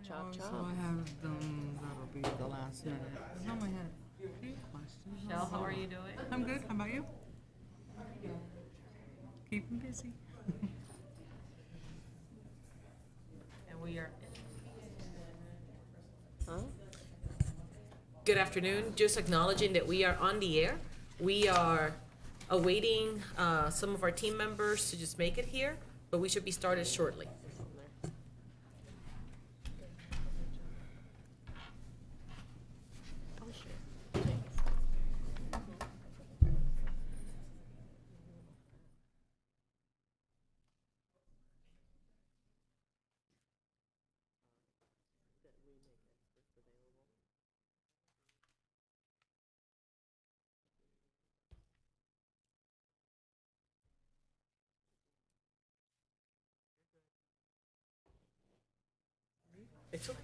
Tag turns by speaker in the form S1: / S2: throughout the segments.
S1: Chop,
S2: So
S1: chop.
S2: I have them, that'll be the last minute. I normally have a few questions.
S1: Michelle, how are you doing?
S2: I'm good, how about you? Keeping busy.
S1: And we are.
S2: Huh?
S1: Good afternoon. Just acknowledging that we are on the air. We are awaiting some of our team members to just make it here, but we should be started shortly. It's okay.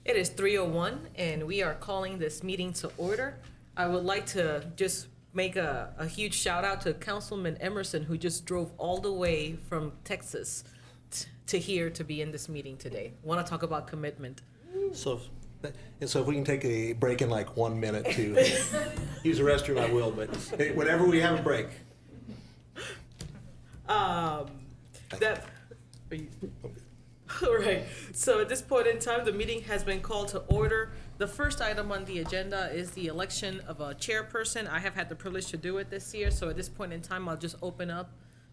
S1: It is 3:01, and we are calling this meeting to order. I would like to just make a huge shout out to Councilman Emerson, who just drove all the way from Texas to here to be in this meeting today. Want to talk about commitment.
S3: So, if we can take a break in like 1 minute to use the restroom, I will, but hey, whenever we have a break.
S1: That. Are you? All right, so at this point in time, the meeting has been called to order. The first item on the agenda is the election of a chairperson. I have had the privilege to do it this year, so at this point in time, I'll just open up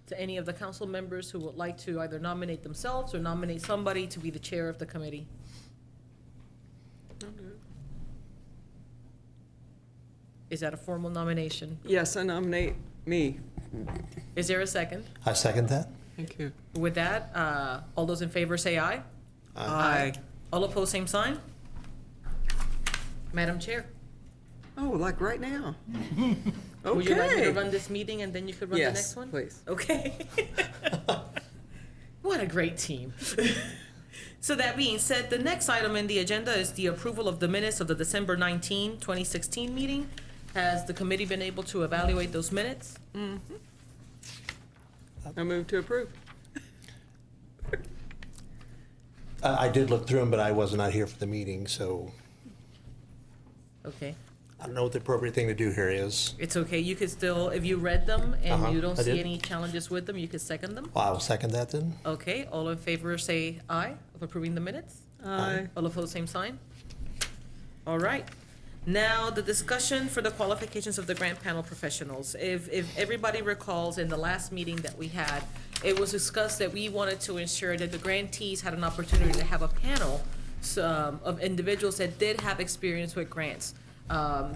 S1: to any of the council members who would like to either nominate themselves or nominate somebody to be the chair of the committee. Is that a formal nomination?
S4: Yes, I nominate me.
S1: Is there a second?
S3: I second that.
S4: Thank you.
S1: With that, all those in favor say aye.
S4: Aye.
S1: All opposed, same sign. Madam Chair.
S4: Oh, like right now?
S1: Would you like me to
S4: Okay.
S1: run this meeting and then you could run the
S4: Yes,
S1: next one?
S4: please.
S1: Okay. What a great team. So that being said, the next item in the agenda is the approval of the minutes of the December 19, 2016 meeting. Has the committee been able to evaluate those minutes?
S4: I move to approve.
S3: I did look through them, but I was not here for the meeting, so
S1: Okay,
S3: I don't know what the appropriate thing to do here is.
S1: it's okay. You could still, if you read them and you don't
S3: I
S1: see
S3: did.
S1: any challenges with them, you could second them.
S3: Well, I will second that then.
S1: Okay, all in favor say aye of approving the minutes.
S4: Aye.
S1: All opposed, same sign. All right. Now, the discussion for the qualifications of the grant panel professionals. If everybody recalls, in the last meeting that we had, it was discussed that we wanted to ensure that the grantees had an opportunity to have a panel of individuals that did have experience with grants.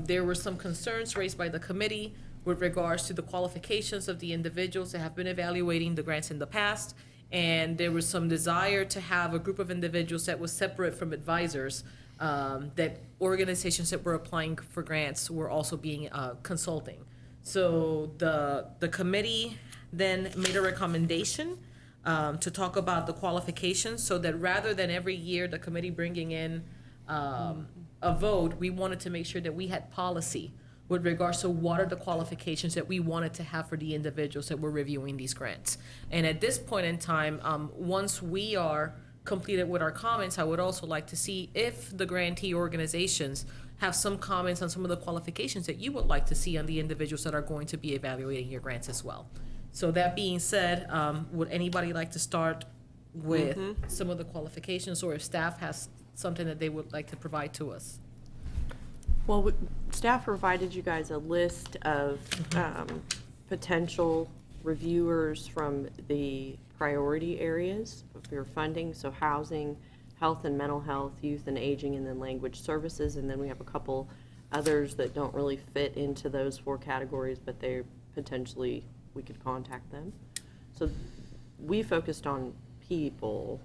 S1: There were some concerns raised by the committee with regards to the qualifications of the individuals that have been evaluating the grants in the past. And there was some desire to have a group of individuals that was separate from advisors, that organizations that were applying for grants were also being consulting. So the committee then made a recommendation to talk about the qualifications, so that rather than every year the committee bringing in a vote, we wanted to make sure that we had policy with regards to what are the qualifications that we wanted to have for the individuals that were reviewing these grants. And at this point in time, once we are completed with our comments, I would also like to see if the grantee organizations have some comments on some of the qualifications that you would like to see on the individuals that are going to be evaluating your grants as well. So that being said, would anybody like to start with some of the qualifications, or if staff has something that they would like to provide to us?
S5: Well, staff provided you guys a list of potential reviewers from the priority areas of your funding, so housing, health and mental health, youth and aging, and then language services. And then we have a couple others that don't really fit into those four categories, but they potentially, we could contact them. So we focused on people.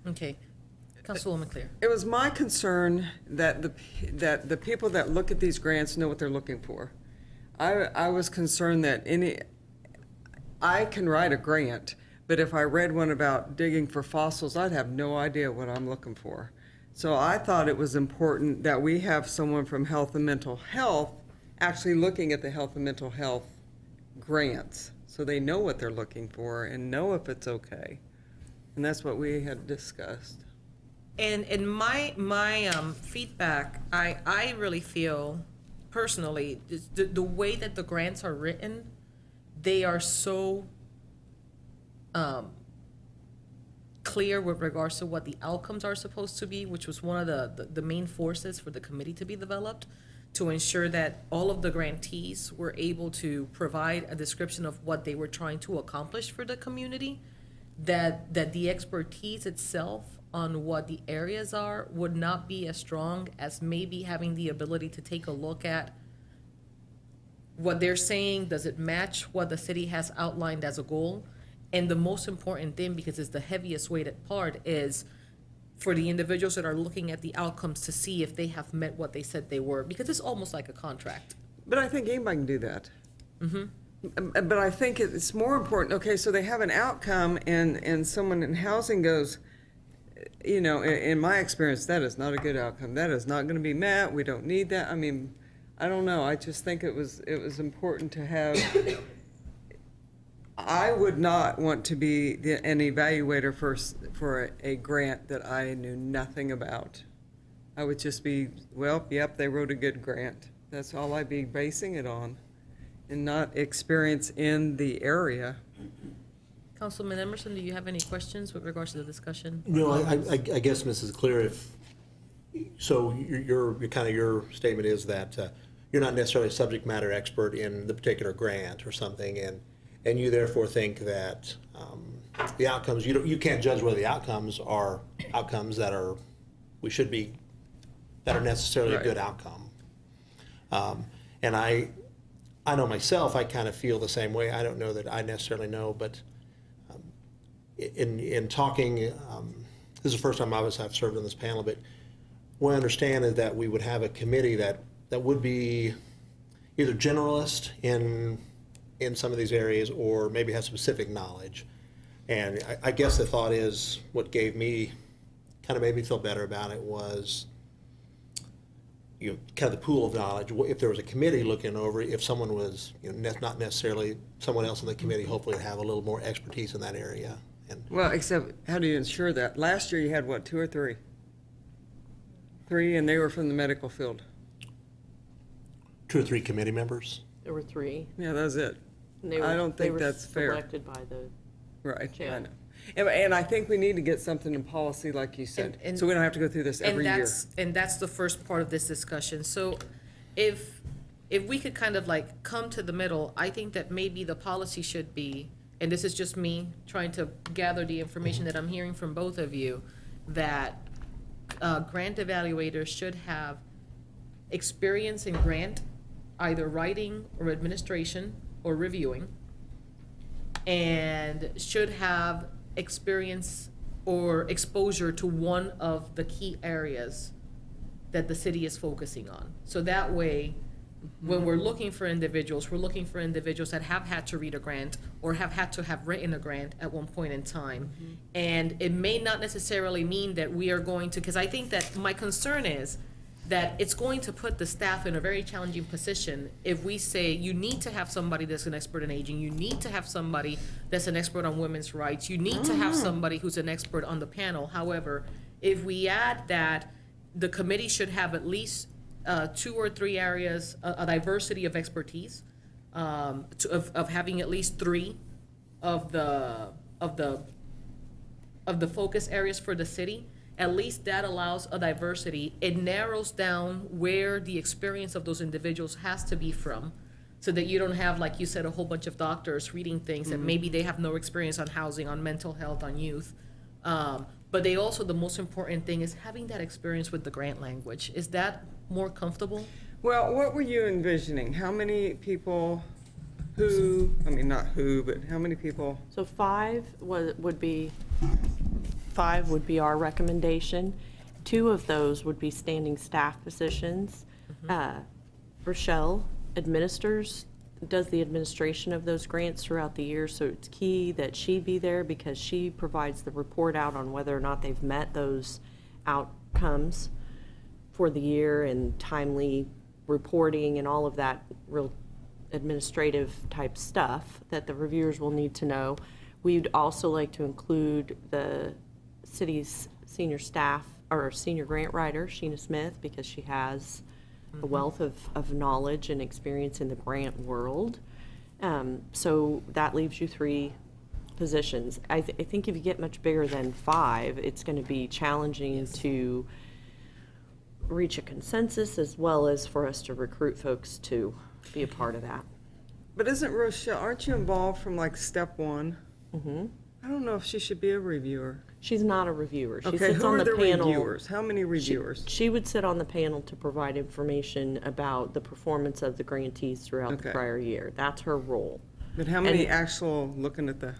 S1: Okay, Councilwoman Clear.
S4: It was my concern that the people that look at these grants know what they're looking for. I was concerned that I can write a grant, but if I read one about digging for fossils, I'd have no idea what I'm looking for. So I thought it was important that we have someone from health and mental health actually looking at the health and mental health grants, so they know what they're looking for and know if it's okay. And that's what we had discussed.
S1: And in my feedback, I really feel personally, the way that the grants are written, they are so clear with regards to what the outcomes are supposed to be, which was one of the main forces for the committee to be developed, to ensure that all of the grantees were able to provide a description of what they were trying to accomplish for the community, that the expertise itself on what the areas are would not be as strong as maybe having the ability to take a look at what they're saying. Does it match what the city has outlined as a goal? And the most important thing, because it's the heaviest weighted part, is for the individuals that are looking at the outcomes to see if they have met what they said they were, because it's almost like a contract.
S4: But I think anybody can do that. But I think it's more important, okay, so they have an outcome and someone in housing goes, you know, in my experience, that is not a good outcome. That is not gonna be met. We don't need that. I mean, I don't know. I just think it was important to have, I would not want to be an evaluator for a grant that I knew nothing about. I would just be, well, yep, they wrote a good grant. That's all I'd be basing it on, and not experience in the area.
S1: Councilman Emerson, do you have any questions with regards to the discussion?
S3: No, I guess, Mrs. Clear, so your kind of your statement is that you're not necessarily a subject matter expert in the particular grant or something, and you therefore think that the outcomes, you can't judge whether the outcomes are outcomes that are necessarily a good outcome. And I know myself, I kind of feel the same way. I don't know that I necessarily know, but in talking, this is the first time I've served on this panel, but what I understand is that we would have a committee that would be either generalist in some of these areas or maybe has specific knowledge. And I guess the thought is, what made me feel better about it was, you know, kind of the pool of knowledge. If there was a committee looking over, if someone was, you know, not necessarily someone else in the committee, hopefully would have a little more expertise in that area. And
S4: Well, except, how do you ensure that? Last year you had, what, 2 or 3? 3, and they were from the medical field.
S3: 2 or 3 committee members.
S5: There were 3.
S4: Yeah, that was it.
S5: And they
S4: I
S5: were-
S4: don't
S5: they
S4: think
S5: were
S4: that's fair.
S5: Selected by the,
S4: Right, I
S5: Yeah.
S4: know. And I think we need to get something in policy, like you said,
S1: And-
S4: so we don't have to go through this every year.
S1: And that's the first part of this discussion. So if we could kind of like come to the middle, I think that maybe the policy should be, and this is just me trying to gather the information that I'm hearing from both of you, that grant evaluators should have experience in grant, either writing or administration or reviewing, and should have experience or exposure to one of the key areas that the city is focusing on. So that way, when we're looking for individuals, we're looking for individuals that have had to read a grant or have had to have written a grant at one point in time. And it may not necessarily mean that we are going to, because I think that my concern is that it's going to put the staff in a very challenging position if we say, you need to have somebody that's an expert in aging, you need to have somebody that's an expert on women's rights, you need to have somebody who's an expert on the panel. However, if we add that the committee should have at least 2 or 3 areas, a diversity of expertise, of having at least 3 of the focus areas for the city, at least that allows a diversity. It narrows down where the experience of those individuals has to be from, so that you don't have, like you said, a whole bunch of doctors reading things that maybe they have no experience on housing, on mental health, on youth. But they also, the most important thing is having that experience with the grant language. Is that more comfortable?
S4: Well, what were you envisioning? How many people not who, but how many people?
S5: so 5 would be our recommendation. 2 of those would be standing staff positions. Rochelle does the administration of those grants throughout the year, so it's key that she be there because she provides the report out on whether or not they've met those outcomes for the year and timely reporting and all of that real administrative type stuff that the reviewers will need to know. We'd also like to include the city's senior staff, or senior grant writer, Sheena Smith, because she has a wealth of knowledge and experience in the grant world. So that leaves you 3 positions. I think if you get much bigger than 5, it's going to be challenging to reach a consensus, as well as for us to recruit folks to be a part of that.
S4: But isn't Rochelle, aren't you involved from like step 1?
S5: Mm-hmm.
S4: I don't know if she should be a reviewer.
S5: She's not a reviewer. She
S4: Okay,
S5: sits
S4: who
S5: on
S4: are
S5: the
S4: the
S5: panel.
S4: reviewers? How many reviewers?
S5: She would sit on the panel to provide information about the performance of the grantees throughout the
S4: Okay.
S5: prior year. That's her role.
S4: But how many
S5: And-
S4: actual looking at the,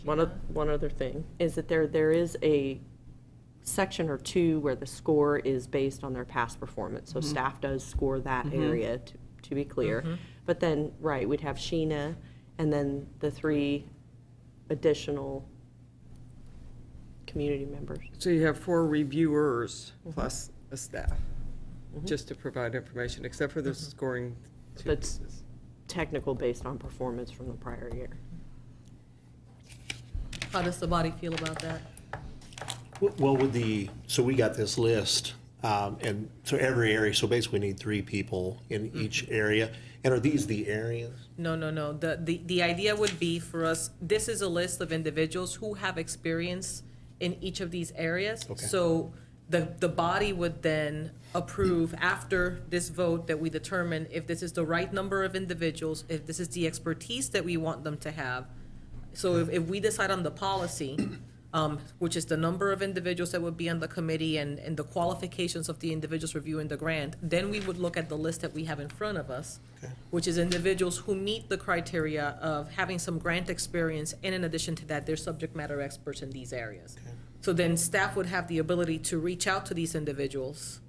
S5: One other thing is that there is a section or 2 where the score is based on their past performance. So staff does score that area, to be clear. But then, right, we'd have Sheena and then the 3 additional community members.
S4: so you have 4 reviewers plus a staff, just to provide information, except for the scoring.
S5: That's technical based on performance from the prior year.
S1: How does the body feel about that?
S3: Well, so we got this list, and so every area, so basically we need 3 people in each area. And are these the areas?
S1: No. The idea would be for us, this is a list of individuals who have experience in each of these areas.
S3: Okay.
S1: So the body would then approve after this vote that we determine if this is the right number of individuals, if this is the expertise that we want them to have. So if we decide on the policy, which is the number of individuals that would be on the committee and the qualifications of the individuals reviewing the grant, then we would look at the list that we have in front of us,
S3: Okay.
S1: which is individuals who meet the criteria of having some grant experience, and in addition to that, they're subject matter experts in these areas.
S3: Okay.
S1: So then staff would have the ability to reach out to these individuals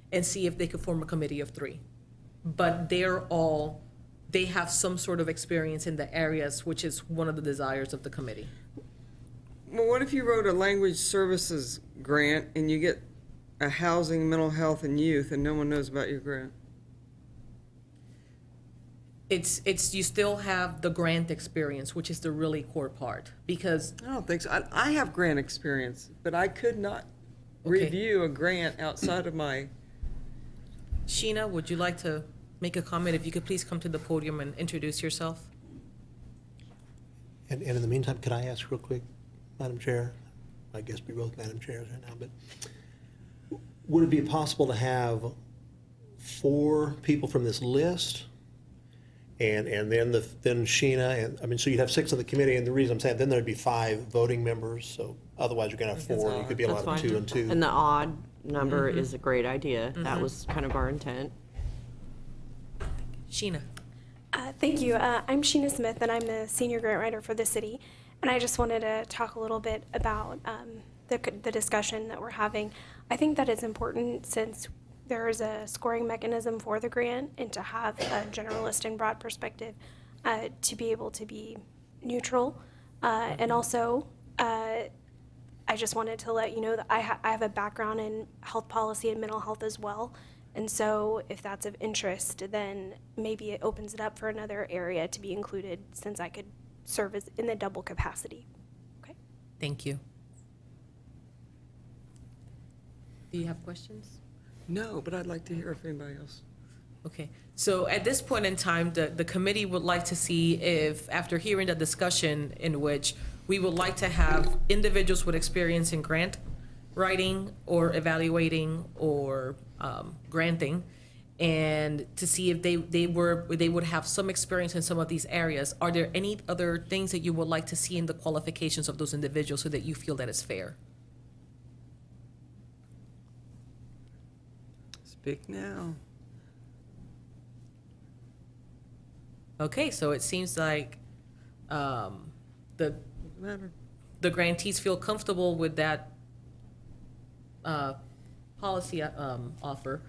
S1: and see if they could form a committee of 3. But they have some sort of experience in the areas, which is one of the desires of the committee.
S4: Well, what if you wrote a language services grant and you get a housing, mental health, and youth, and no one knows about your grant?
S1: You still have the grant experience, which is the really core part, because
S4: I don't think so. I have grant experience, but I could not
S1: Okay.
S4: review a grant outside of my,
S1: Sheena, would you like to make a comment? If you could please come to the podium and introduce yourself.
S3: And in the meantime, could I ask real quick, Madam Chair? I guess we're both Madam Chairs right now, but would it be possible to have 4 people from this list? And then Sheena, and, I mean, so you'd have 6 on the committee, and the reason I'm saying, then there'd be 5 voting members, so otherwise you're gonna have 4, and you could be
S5: That's
S3: allowed
S5: fine.
S3: 2 and 2.
S5: And the odd number is a great idea. That was kind of our intent.
S1: Sheena.
S6: Thank you. I'm Sheena Smith, and I'm the senior grant writer for the city. And I just wanted to talk a little bit about the discussion that we're having. I think that it's important, since there is a scoring mechanism for the grant, and to have a generalist and broad perspective, to be able to be neutral. And also, I just wanted to let you know that I have a background in health policy and mental health as well. And so if that's of interest, then maybe it opens it up for another area to be included, since I could serve as in the double capacity. Okay.
S1: Thank you. Do you have questions?
S4: no, but I'd like to hear if anybody else.
S1: Okay, so at this point in time, the committee would like to see if, after hearing the discussion in which we would like to have individuals with experience in grant writing or evaluating or granting, and to see if they would have some experience in some of these areas. Are there any other things that you would like to see in the qualifications of those individuals so that you feel that it's fair?
S4: Speak now.
S1: Okay, so it seems like the
S4: Matter.
S1: the grantees feel comfortable with that policy offer.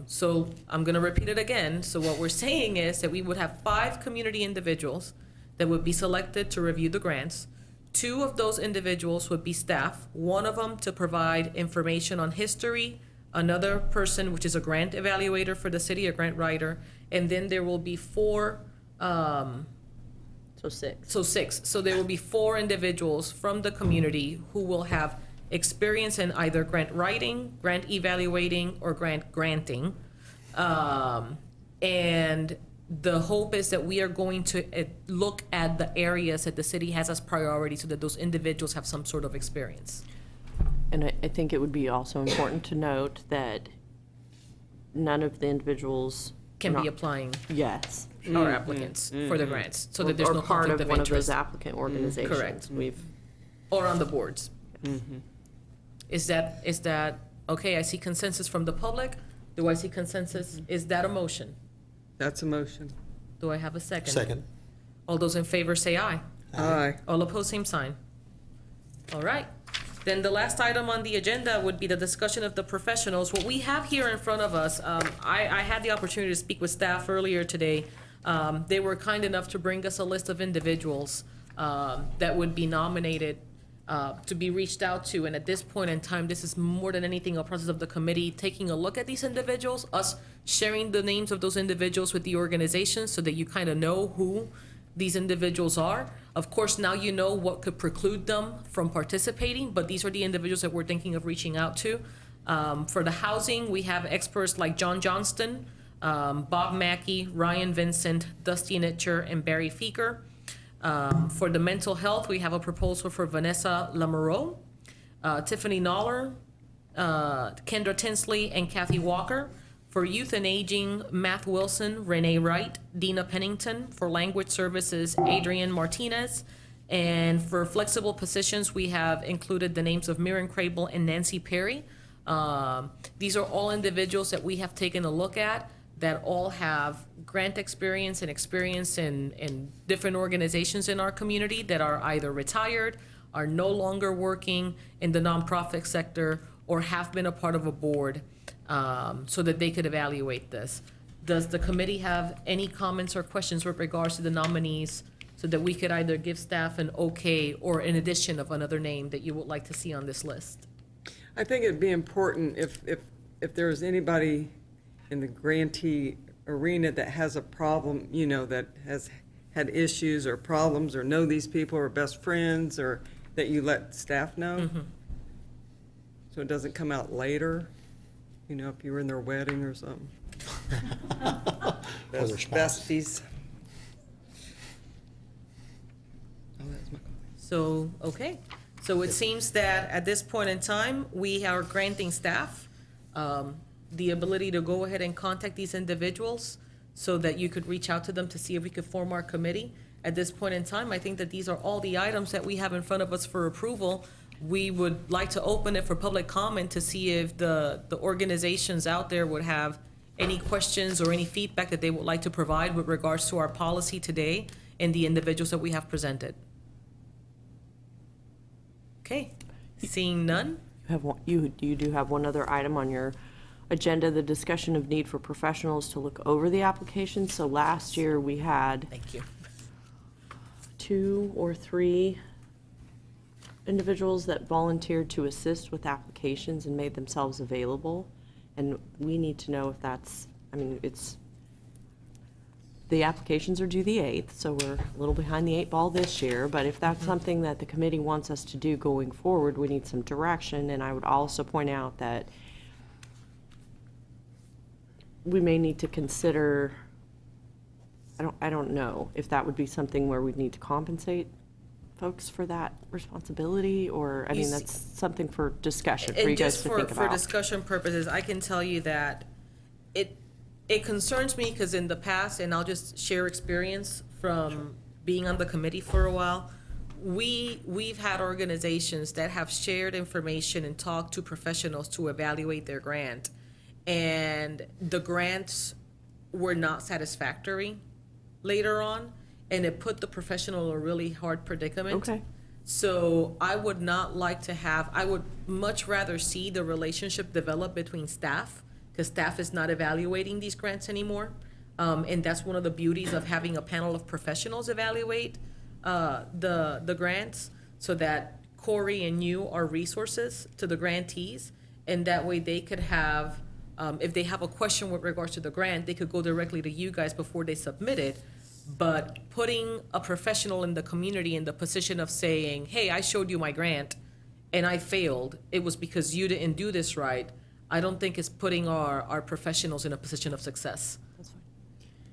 S1: So I'm going to repeat it again. So what we're saying is that we would have 5 community individuals that would be selected to review the grants. 2 of those individuals would be staff, one of them to provide information on history another person, which is a grant evaluator for the city, a grant writer, and then there will be four,
S5: So 6.
S1: so 6. So there will be 4 individuals from the community who will have experience in either grant writing, grant evaluating, or grant granting. And the hope is that we are going to look at the areas that the city has as priority so that those individuals have some sort of experience.
S5: And I think it would be also important to note that none of the individuals.
S1: Can be
S5: not-
S1: applying
S5: Yes.
S1: our applicants for the grants, so that there's
S5: Or
S1: no
S5: part
S1: conflict
S5: of
S1: of
S5: one of those
S1: interest.
S5: applicant organizations.
S1: Correct.
S5: We've,
S1: Or on the boards. Is that, okay, I see consensus from the public. Do I see consensus? Is that a motion?
S4: That's a motion.
S1: Do I have a second?
S3: Second.
S1: All those in favor say aye.
S4: Aye.
S1: All opposed, same sign. All right. Then the last item on the agenda would be the discussion of the professionals. What we have here in front of us, I had the opportunity to speak with staff earlier today. They were kind enough to bring us a list of individuals that would be nominated to be reached out to. And at this point in time, this is more than anything a process of the committee taking a look at these individuals, us sharing the names of those individuals with the organization so that you kind of know who these individuals are. Of course, now you know what could preclude them from participating, but these are the individuals that we're thinking of reaching out to. For the housing, we have experts like John Johnston, Bob Mackey, Ryan Vincent, Dusty Nitcher, and Barry Feeker. For the mental health, we have a proposal for Vanessa Lamoureux, Tiffany Noller, Kendra Tinsley, and Kathy Walker. For youth and aging, Matt Wilson, Renee Wright, Dina Pennington. For language services, Adrian Martinez. And for flexible positions, we have included the names of Miriam Crable and Nancy Perry. These are all individuals that we have taken a look at that all have grant experience and experience in different organizations in our community that are either retired, are no longer working in the nonprofit sector, or have been a part of a board, so that they could evaluate this. Does the committee have any comments or questions with regards to the nominees so that we could either give staff an okay or an addition of another name that you would like to see on this list?
S4: I think it'd be important if there was anybody in the grantee arena that has a problem, you know, that has had issues or problems or know these people or best friends, or that you let staff know. So it doesn't come out later, you know, if you were in their wedding or something.
S3: Or their spouse.
S4: Besties. Oh, that's my comment.
S1: So, okay. So it seems that at this point in time, we are granting staff the ability to go ahead and contact these individuals so that you could reach out to them to see if we could form our committee. At this point in time, I think that these are all the items that we have in front of us for approval. We would like to open it for public comment to see if the organizations out there would have any questions or any feedback that they would like to provide with regards to our policy today and the individuals that we have presented. Okay, seeing none?
S5: you do have one other item on your agenda, the discussion of need for professionals to look over the application. So last year, we had
S1: Thank you.
S5: 2 or 3 individuals that volunteered to assist with applications and made themselves available. And we need to know if that's, I mean, the applications are due the 8th, so we're a little behind the 8 ball this year. But if that's something that the committee wants us to do going forward, we need some direction. And I would also point out that we may need to consider, I don't know if that would be something where we'd need to compensate folks for that responsibility, or, I
S1: You
S5: mean,
S1: see-
S5: that's something for discussion for
S1: And
S5: you guys
S1: just
S5: to
S1: for,
S5: think
S1: for
S5: about.
S1: discussion purposes, I can tell you that it concerns me because in the past, and I'll just share experience from being on the committee for a while, we've had organizations that have shared information and talked to professionals to evaluate their grant, and the grants were not satisfactory later on, and it put the professional in a really hard predicament.
S5: Okay.
S1: So I would not like to have, I would much rather see the relationship develop between staff, because staff is not evaluating these grants anymore. And that's one of the beauties of having a panel of professionals evaluate the grants, so that Corey and you are resources to the grantees, and that way they could have, if they have a question with regards to the grant, they could go directly to you guys before they submit it. But putting a professional in the community in the position of saying, hey, I showed you my grant and I failed, it was because you didn't do this right, I don't think it's putting our professionals in a position of success.
S5: That's fine.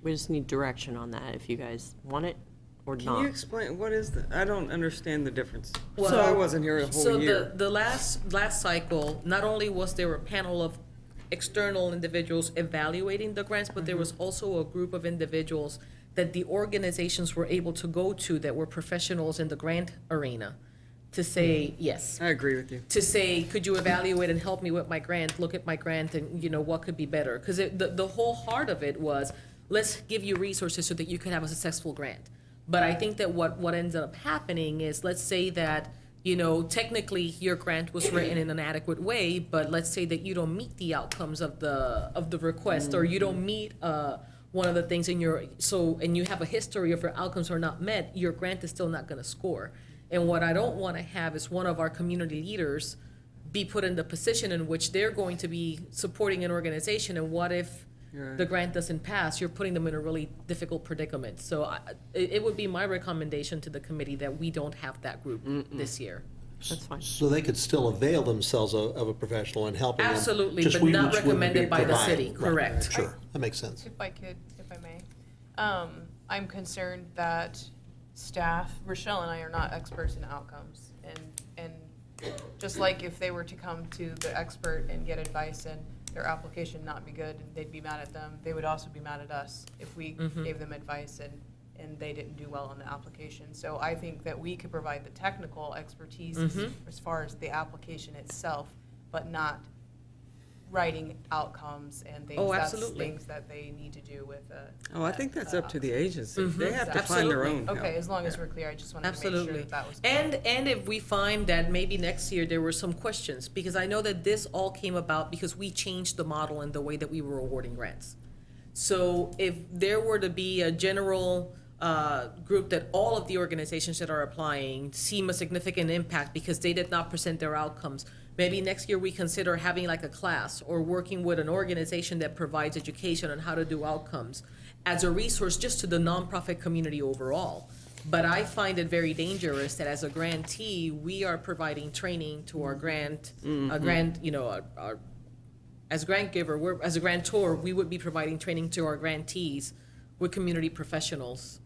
S5: We just need direction on that, if you guys want it or
S4: Can
S5: not.
S4: you explain, what is the, I don't understand the difference.
S1: Well,
S4: So I wasn't here a whole year.
S1: So the last cycle, not only was there a panel of external individuals evaluating the grants, but there was also a group of individuals that the organizations were able to go to that were professionals in the grant arena to say, yes.
S4: I agree with you.
S1: To say, could you evaluate and help me with my grant, look at my grant and, what could be better? Because the whole heart of it was, let's give you resources so that you can have a successful grant. But I think that what ends up happening is, let's say that, technically your grant was written in an adequate way, but let's say that you don't meet the outcomes of the request, or you don't meet, one of the things and you have a history of your outcomes are not met, your grant is still not gonna score. And what I don't wanna have is one of our community leaders be put in the position in which they're going to be supporting an organization, and what if
S4: Right.
S1: the grant doesn't pass? You're putting them in a really difficult predicament. So it would be my recommendation to the committee that we don't have that group this year.
S5: That's fine.
S3: So they could still avail themselves of a professional and helping them.
S1: Absolutely,
S3: just
S1: but
S3: we
S1: not
S3: just wouldn't be
S1: recommended by the
S3: providing.
S1: city,
S3: Right,
S1: correct.
S3: Sure, that makes sense.
S7: If I may. I'm concerned that staff, Rochelle and I are not experts in outcomes. And just like if they were to come to the expert and get advice and their application not be good, and they'd be mad at them, they would also be mad at us if we gave them advice and they didn't do well on the application. So I think that we could provide the technical expertise as far as the application itself, but not writing outcomes and things.
S1: Oh,
S7: That's
S1: absolutely.
S7: things that they need to do with
S4: Oh, I think that's up to the agency. They have to find their
S1: Absolutely.
S4: own help.
S7: Okay, as long as we're clear, I just wanted to make sure
S1: Absolutely.
S7: that was.
S1: And if we find that maybe next year there were some questions, because I know that this all came about because we changed the model and the way that we were awarding grants. So if there were to be a general group that all of the organizations that are applying seem a significant impact because they did not present their outcomes, maybe next year we consider having like a class or working with an organization that provides education on how to do outcomes as a resource just to the nonprofit community overall. But I find it very dangerous that as a grantee, we are providing training to our as grant giver, as a grantor, we would be providing training to our grantees with community professionals.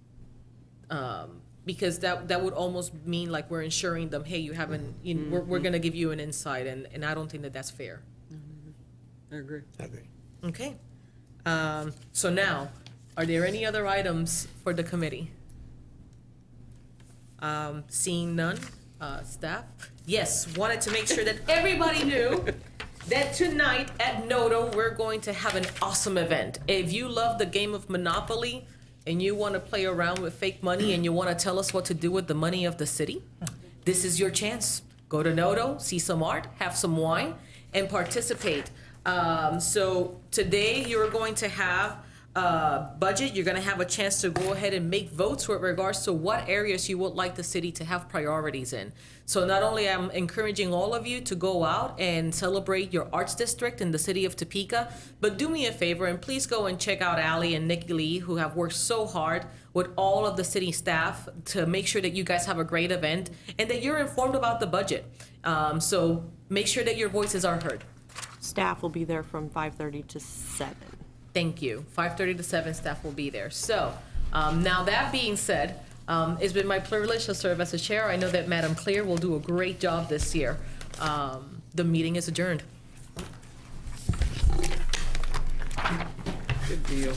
S1: Because that would almost mean like we're ensuring them, hey, you haven't, we're gonna give you an insight, and I don't think that that's fair.
S4: I agree.
S3: I agree.
S1: Okay. So now, are there any other items for the committee? Seeing none, staff? Yes, wanted to make sure that everybody knew that tonight at Noto, we're going to have an awesome event. If you love the game of Monopoly and you want to play around with fake money and you want to tell us what to do with the money of the city, this is your chance. Go to Noto, see some art, have some wine, and participate. So today you're going to have budget. You're going to have a chance to go ahead and make votes with regards to what areas you would like the city to have priorities in. So not only am I encouraging all of you to go out and celebrate your arts district in the city of Topeka, but do me a favor and please go and check out Allie and Nikki Lee, who have worked so hard with all of the city staff to make sure that you guys have a great event and that you're informed about the budget. So make sure that your voices are heard.
S5: Staff will be there from 5:30 to 7.
S1: Thank you. 5:30 to 7, staff will be there. So, now that being said, it's been my privilege to serve as the chair. I know that Madam Clear will do a great job this year. The meeting is adjourned.
S4: Good deal.